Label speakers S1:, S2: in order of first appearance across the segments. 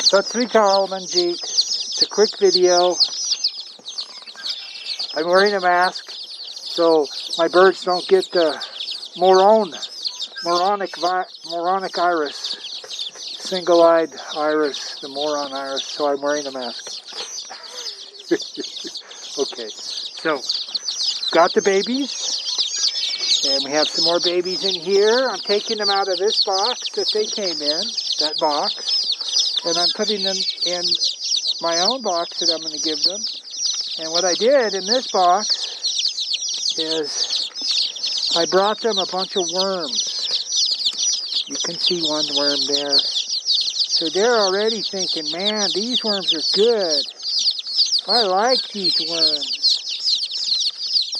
S1: Sat Sri Akal, Manjeet. It's a quick video. I'm wearing a mask so my birds don't get the moronic iris, single-eyed iris, the moron iris. So I'm wearing a mask. Okay, so got the babies. And we have some more babies in here. I'm taking them out of this box that they came in, that box. And I'm putting them in my own box that I'm going to give them. And what I did in this box is I brought them a bunch of worms. You can see one worm there. So they're already thinking, man, these worms are good. I like these worms.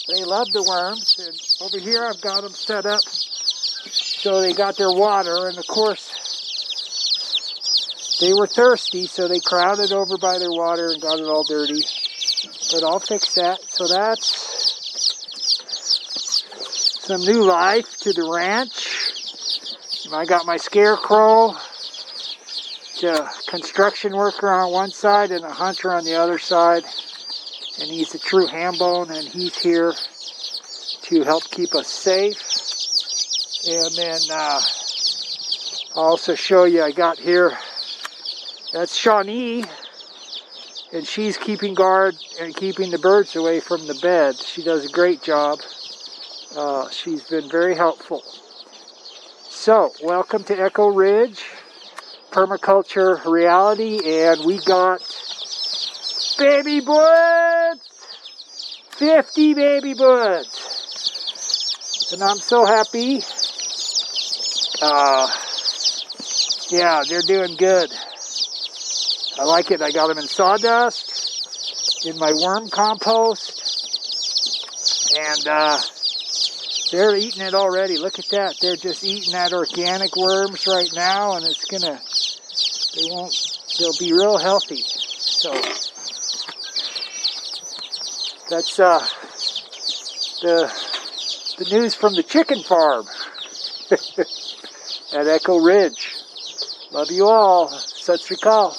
S1: They love the worms, and over here I've got them set up so they got their water, and of course they were thirsty, so they crowded over by their water and got it all dirty. But I'll fix that. So that's some new life to the ranch. And I got my scarecrow, the construction worker on one side and a hunter on the other side. And he's a true ham bone, and he's here to help keep us safe. And then I'll also show you, I got here, that's Shawnee, and she's keeping guard and keeping the birds away from the bed. She does a great job. She's been very helpful. So, welcome to Echo Ridge, Permaculture Reality, and we got baby buds! 50 baby buds! And I'm so happy. Yeah, they're doing good. I like it. I got them in sawdust, in my worm compost, and they're eating it already. Look at that. They're just eating that organic worms right now, and it's gonna, they'll be real healthy. So, that's the news from the chicken farm at Echo Ridge. Love you all. Sat Sri Akal.